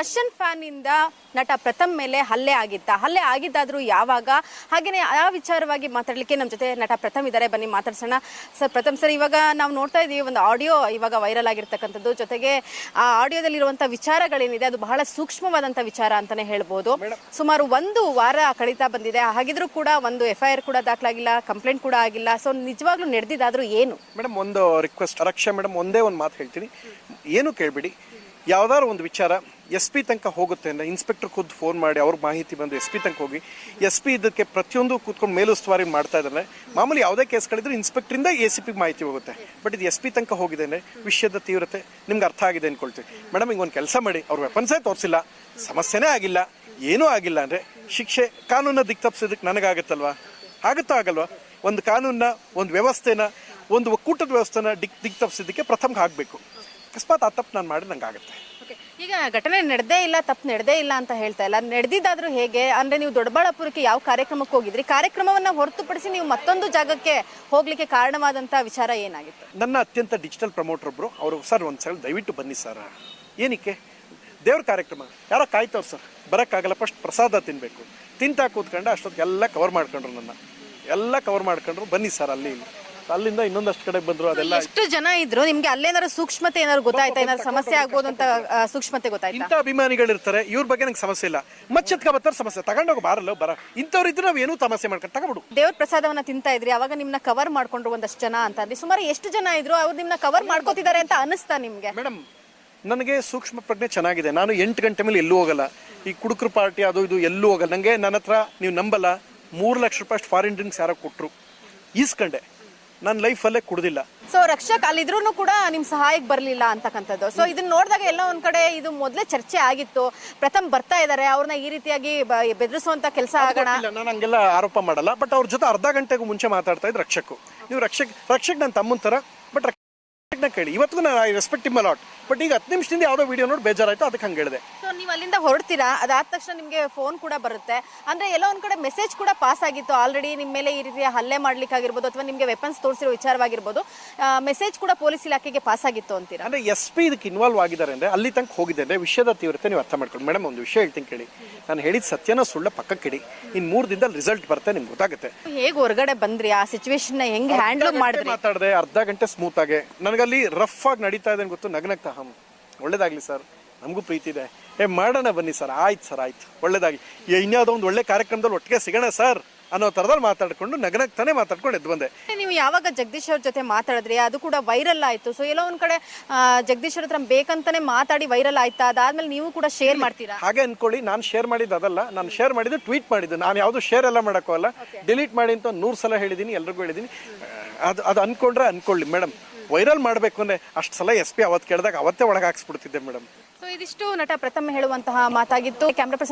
Darshan fan ಇಂದ ನಟ ಪ್ರಥಮ್ ಮೇಲೆ ಹಲ್ಲೆ ಆಗಿದ್ದಾದ್ರೂ ಯಾವಾಗ, ಹಾಗೇನೆ ಆ ವಿಚಾರವಾಗಿ ಮಾತಾಡ್ಲಿಕ್ಕೆ ನಮ್ಮ ಜೊತೆ ನಟ ಪ್ರಥಮ್ ಇದ್ದಾರೆ. ಬನ್ನಿ ಮಾತಾಡ್ಸೋಣ. ಸರ್, ಪ್ರಥಮ್ ಸರ್, ಇವಾಗ ನಾವು ನೋಡ್ತಾ ಇದೀವಿ ಒಂದು ಆಡಿಯೋ ಇವಾಗ ವೈರಲ್ ಆಗಿರ್ತಕ್ಕಂಥದ್ದು. ಜೊತೆಗೆ ಆ ಆಡಿಯೋದಲ್ಲಿರುವಂತಹ ವಿಚಾರಗಳೇನಿದೆ ಅದು ಬಹಳ ಸೂಕ್ಷ್ಮವಾದಂತ ವಿಚಾರ ಅಂತಾನೆ ಹೇಳ್ಬೋದು. ಸುಮಾರು 1 ವಾರ ಕಳೀತಾ ಬಂದಿದೆ. ಹಾಗಿದ್ರೂ ಕೂಡ ಒಂದು FIR ಕೂಡ ದಾಖಲಾಗಿಲ್ಲ, ಕಂಪ್ಲೇಂಟ್ ಕೂಡ ಆಗಿಲ್ಲ. ಸೊ ನಿಜವಾಗ್ಲೂ ನಡೆದಿದ್ದಾದ್ರೂ ಏನು? ಮೇಡಮ್, ಒಂದು ರಿಕ್ವೆಸ್ಟ್ ರಕ್ಷಾ ಮೇಡಮ್, ಒಂದೇ ಒಂದು ಮಾತು ಹೇಳ್ತೀನಿ, ಏನು ಕೇಳಬೇಡಿ. ಯಾವ್ದಾದ್ರು ಒಂದು ವಿಚಾರ SP ತನಕ ಹೋಗುತ್ತೆ ಅಂದರೆ ಇನ್ಸ್ಪೆಕ್ಟರ್ ಖುದ್ದು ಫೋನ್ ಮಾಡಿ ಅವ್ರ ಮಾಹಿತಿ ಬಂದು SP ತನಕ ಹೋಗಿ SP ಇದಕ್ಕೆ ಪ್ರತಿಯೊಂದು ಕೂತ್ಕೊಂಡು ಮೇಲುಸ್ತುವಾರಿ ಮಾಡ್ತಾ ಇದ್ದಾರೆ. ಮಾಮೂಲಿ ಯಾವುದೇ ಕೇಸ್ಗಳಿದ್ರೆ ಇನ್ಸ್ಪೆಕ್ಟ್ರಿಂದ ACP ಮಾಹಿತಿ ಹೋಗುತ್ತೆ. ಬಟ್ ಇದು SP ತನಕ ಹೋಗಿದೆ ಅಂದರೆ ವಿಷಯದ ತೀವ್ರತೆ ನಿಮ್ಗೆ ಅರ್ಥ ಆಗಿದೆ ಅನ್ಕೊಳ್ತೀವಿ. ಮೇಡಮ್, ಹಿಂಗೊಂದು ಕೆಲಸ ಮಾಡಿ, ಅವ್ರ ವೆಪನ್ಸೇ ತೋರಿಸಿಲ್ಲ, ಸಮಸ್ಯೆನೇ ಆಗಿಲ್ಲ, ಏನೂ ಆಗಿಲ್ಲ ಅಂದರೆ ಶಿಕ್ಷೆ ಕಾನೂನ ದಿಕ್ ತಪ್ಪಿಸೋದಕ್ಕೆ ನನಗಾಗತ್ತಲ್ವಾ? ಆಗುತ್ತಾ ಆಗಲ್ವಾ? ಒಂದು ಕಾನೂನ, ಒಂದು ವ್ಯವಸ್ಥೆನ, ಒಂದು ಒಕ್ಕೂಟದ ವ್ಯವಸ್ಥೆನ ದಿಕ್ ತಪ್ಪಿಸೋದಕ್ಕೆ ಪ್ರಥಮ ಆಗಬೇಕು. ಅಕಸ್ಮಾತ್ ಆ ತಪ್ಪು ನಾನು ಮಾಡಿ ನಂಗೆ ಆಗುತ್ತೆ. ಈಗ ಘಟನೆ ತಪ್ಪು ನಡೆದೇ ಇಲ್ಲ ಅಂತ ಹೇಳ್ತಾ ಇಲ್ಲ, ನಡೆದಿದ್ದಾದ್ರೂ ಹೇಗೆ ಅಂದ್ರೆ ನೀವು ದೊಡ್ಡಬಳ್ಳಾಪುರಕ್ಕೆ ಯಾವ ಕಾರ್ಯಕ್ರಮಕ್ಕೆ ಹೋಗಿದ್ರಿ? ಕಾರ್ಯಕ್ರಮವನ್ನ ಹೊರತುಪಡಿಸಿ ನೀವು ಮತ್ತೊಂದು ಜಾಗಕ್ಕೆ ಹೋಗ್ಲಿಕ್ಕೆ ಕಾರಣವಾದಂತ ವಿಚಾರ ಏನಾಗಿತ್ತು? ನನ್ನ ಅತ್ಯಂತ ಡಿಜಿಟಲ್ ಪ್ರಮೋಟರ್ ಒಬ್ರು ಅವರು, ಸರ್ ಒಂದ್ಸಲ ದಯವಿಟ್ಟು ಬನ್ನಿ ಸರ್. ಏನಕ್ಕೆ? ದೇವ್ರ ಕಾರ್ಯಕ್ರಮ, ಯಾರೋ ಕಾಯ್ತವ್ರು ಸರ್, ಬರೋಕ್ಕಾಗಲ್ಲ, ಫಸ್ಟ್ ಪ್ರಸಾದ ತಿನ್ಬೇಕು. ತಿಂತಾ ಕೂತ್ಕೊಂಡು ಅಷ್ಟೊತ್ತಿಗೆ ಎಲ್ಲ ಕವರ್ ಮಾಡ್ಕೊಂಡ್ರು, ಎಲ್ಲ ಕವರ್ ಮಾಡ್ಕೊಂಡ್ರು. ಬನ್ನಿ ಸರ್, ಅಲ್ಲಿಂದ ಇನ್ನೊಂದಷ್ಟು ಕಡೆ ಬಂದ್ರು. ಅದೆಲ್ಲ ಎಷ್ಟು ಜನ ಇದ್ರು? ನಿಮ್ಗೆ ಅಲ್ಲೇನಾದ್ರು ಸೂಕ್ಷ್ಮತೆ ಏನಾದ್ರು ಗೊತ್ತಾಯ್ತಾ? ಏನಾದ್ರು ಸಮಸ್ಯೆ ಆಗ್ಬೋದು ಅಂತ ಸೂಕ್ಷ್ಮತೆ ಗೊತ್ತಾಯ್ತಾ? ಇಂಥ ಅಭಿಮಾನಿಗಳಿರ್ತಾರೆ, ಇವ್ರ ಬಗ್ಗೆ ನಂಗೆ ಸಮಸ್ಯೆ ಇಲ್ಲ, ಮಚ್ಚತ್ಕ ಬರ್ತಾರೆ ಸಮಸ್ಯೆ ತಗೊಂಡೋಗಿ ಬರ ಇಂಥವ್ರು ಇದ್ರೆ ನಾವು ಏನೂ ಸಮಸ್ಯೆ ಮಾಡ್ಕೊಂಡು ತಗೊಂಡ್ಬಿಡು. ದೇವ್ರ ಪ್ರಸಾದವನ್ನ ತಿಂತಾ ಇದ್ರಿ, ಅವಾಗ ನಿಮ್ನ ಕವರ್ ಮಾಡ್ಕೊಂಡ್ರು ಒಂದಷ್ಟು ಜನ ಅಂತ ಅಂದ್ರಿ. ಸುಮಾರು ಎಷ್ಟು ಜನ ಇದ್ರು? ಅವ್ರು ನಿಮ್ನ ಕವರ್ ಮಾಡ್ಕೋತಿದ್ದಾರೆ ಅಂತ ಅನಿಸ್ತಾ ನಿಮ್ಗೆ? ಮೇಡಮ್, ನನಗೆ ಸೂಕ್ಷ್ಮ ಪ್ರಜ್ಞೆ ಚೆನ್ನಾಗಿದೆ. ನಾನು 8 ಗಂಟೆ ಮೇಲೆ ಎಲ್ಲೂ ಹೋಗಲ್ಲ. ಈ ಕುಡುಕರು ಪಾರ್ಟಿ ಅದು ಇದು ಎಲ್ಲೂ ಹೋಗಲ್ಲ. ನನಗೆ ನನ್ನ ಹತ್ರ ನೀವು ನಂಬಲ್ಲ, 3 ಲಕ್ಷ ರೂಪಾಯಿ ಫಾರಿನ್ ಡ್ರಿಂಕ್ಸ್ ಯಾರೋ ಕೊಟ್ಟರು, ಈಸ್ಕಂಡೆ. ನನ್ನ ಲೈಫಲ್ಲೇ ಕುಡ್ದಿಲ್ಲ. ಸೊ ರಕ್ಷಕ್ ಅಲ್ಲಿದ್ರು ಕೂಡ ನಿಮ್ ಸಹಾಯಕ್ಕೆ ಬರ್ಲಿಲ್ಲ ಅಂತಕ್ಕಂಥದ್ದು. ಸೊ ಇದನ್ನ ನೋಡಿದಾಗ ಎಲ್ಲ ಒಂದ್ ಕಡೆ ಇದು ಮೊದಲೇ ಚರ್ಚೆ ಆಗಿತ್ತು. ಪ್ರಥಮ್ ಬರ್ತಾ ಇದಾರೆ, ಅವ್ರನ್ನ ಈ ರೀತಿಯಾಗಿ ಬೆದರಿಸುವಂತ ಕೆಲಸ ಆಗೋಣ. ನಾನು ಹಂಗೆಲ್ಲ ಆರೋಪ ಮಾಡಲ್ಲ. ಬಟ್ ಅವ್ರ ಜೊತೆ ಅರ್ಧ ಗಂಟೆಗೂ ಮುಂಚೆ ಮಾತಾಡ್ತಾ ಇದ್ರು ರಕ್ಷಕ್. ನೀವು ರಕ್ಷಕ್ ನನ್ನ ತಮ್ಮನ ತರ. ಬಟ್ ಕೇಳಿ, ಇವತ್ತು ನಾನು ರೆಸ್ಪೆಕ್ಟ್ ಇಮ್ ಲಾಟ್. ಬಟ್ ಈಗ 10 ನಿಮಿಷದಿಂದ ಯಾವುದೋ ವಿಡಿಯೋ ನೋಡಿ ಬೇಜಾರಾಯ್ತು, ಅದಕ್ಕೆ ಹಂಗೆ ಹೇಳಿದೆ. ಸೊ ನೀವು ಅಲ್ಲಿಂದ ಹೊರಡ್ತೀರಾ, ಅದಾದ ತಕ್ಷಣ ನಿಮ್ಗೆ ಫೋನ್ ಕೂಡ ಬರುತ್ತೆ. ಅಂದ್ರೆ ಎಲ್ಲೋ ಒಂದ್ ಕಡೆ ಮೆಸೇಜ್ ಕೂಡ ಪಾಸ್ ಆಗಿತ್ತು ಆಲ್ರೆಡಿ, ನಿಮ್ಮ ಮೇಲೆ ಈ ರೀತಿಯ ಹಲ್ಲೆ ಮಾಡ್ಲಿಕ್ಕೆ ಆಗಿರ್ಬೋದು ಅಥವಾ ನಿಮ್ಗೆ ವೆಪನ್ಸ್ ತೋರಿಸಿರೋ ವಿಚಾರವಾಗಿರ್ಬೋದು, ಮೆಸೇಜ್ ಕೂಡ ಪೊಲೀಸ್ ಇಲಾಖೆಗೆ ಪಾಸ್ ಆಗಿತ್ತು ಅಂತೀರಾ? ಅಂದ್ರೆ SP ಇದಕ್ಕೆ ಇನ್ವಾಲ್ವ್ ಆಗಿದ್ದಾರೆ ಅಂದ್ರೆ ಅಲ್ಲಿ ತನಕ ಹೋಗಿದೆ ಅಂದ್ರೆ ವಿಷಯದ ತೀವ್ರತೆ ನೀವು ಅರ್ಥ ಮಾಡ್ಕೊಂಡು. ಮೇಡಮ್, ಒಂದು ವಿಷಯ ಹೇಳ್ತೀನಿ ಕೇಳಿ, ನಾನು ಹೇಳಿದ ಸತ್ಯನ ಸುಳ್ಳ ಪಕ್ಕಕ್ಕಿಡಿ. ಇನ್ನು 3 ದಿನದಲ್ಲಿ ರಿಸಲ್ಟ್ ಬರುತ್ತೆ, ನಿಮ್ಗೆ ಗೊತ್ತಾಗುತ್ತೆ. ಹೇಗೆ ಹೊರಗಡೆ ಬಂದ್ರಿ? ಆ ಸಿಚುವೇಶನ್ ನ ಹೆಂಗ್ ಹ್ಯಾಂಡಲ್ ಮಾಡಿದ್ರಿ? ಮಾತಾಡಿದೆ ಅರ್ಧ ಗಂಟೆ ಸ್ಮೂತ್ ಆಗಿ. ನನಗಲ್ಲಿ ರಫ್ ಆಗಿ ನಡೀತಾ ಇದೆ ಗೊತ್ತು, ನಗ್ನಗ್ತಾ ಒಳ್ಳೇದಾಗ್ಲಿ ಸರ್, ನಮಗೂ ಪ್ರೀತಿ ಇದೆ, ಮಾಡೋಣ ಬನ್ನಿ ಸರ್, ಆಯ್ತು ಸರ್, ಆಯ್ತು, ಒಳ್ಳೇದಾಗಿ, ಇನ್ಯಾವುದೋ ಒಂದು ಒಳ್ಳೆ ಕಾರ್ಯಕ್ರಮದಲ್ಲಿ ಒಟ್ಟಿಗೆ ಸಿಗೋಣ ಸರ್ ಅನ್ನೋ ಥರದಲ್ಲಿ ಮಾತಾಡ್ಕೊಂಡು ನಗ್ನಗ್ತಾನೆ ಮಾತಾಡ್ಕೊಂಡು ಎದ್ದು ಬಂದೆ. ನೀವು ಯಾವಾಗ ಜಗದೀಶ್ ಅವ್ರ ಜೊತೆ ಮಾತಾಡಿದ್ರಿ, ಅದು ಕೂಡ ವೈರಲ್ ಆಯ್ತು. ಸೊ ಎಲ್ಲೋ ಒಂದ್ ಕಡೆ ಜಗದೀಶ್ ಅವ್ರ ಹತ್ರ ಬೇಕಂತಾನೆ ಮಾತಾಡಿ ವೈರಲ್ ಆಯ್ತಾ? ಅದಾದ್ಮೇಲೆ ನೀವು ಕೂಡ ಶೇರ್ ಮಾಡ್ತೀರಾ? ಹಾಗೆ ಅನ್ಕೊಳ್ಳಿ. ನಾನು ಶೇರ್ ಮಾಡಿದ್ದು ಅದಲ್ಲ, ನಾನು ಶೇರ್ ಮಾಡಿದ್ದು ಟ್ವೀಟ್ ಮಾಡಿದ್ದು. ನಾನು ಯಾವುದು ಶೇರ್ ಎಲ್ಲ ಮಾಡೋಕ್ಕಲ್ಲ, ಡಿಲೀಟ್ ಮಾಡಿ ಅಂತ 100 ಸಲ ಹೇಳಿದ್ದೀನಿ, ಎಲ್ರಿಗೂ ಹೇಳಿದ್ದೀನಿ. ಅದು ಅನ್ಕೊಂಡ್ರೆ ಅನ್ಕೊಳ್ಳಿ ಮೇಡಮ್. ವೈರಲ್ ಮಾಡಬೇಕು ಅಂದ್ರೆ ಅಷ್ಟು ಸಲ SP ಅವತ್ತು ಕೇಳಿದಾಗ ಅವತ್ತೇ ಒಳಗೆ ಹಾಕ್ಸ್ಬಿಡ್ತಿದ್ದೆ ಮೇಡಮ್. ಸೊ ಇದಿಷ್ಟು ನಟ ಪ್ರಥಮ್ ಹೇಳುವಂತಹ ಮಾತಾಗಿತ್ತು. Camera person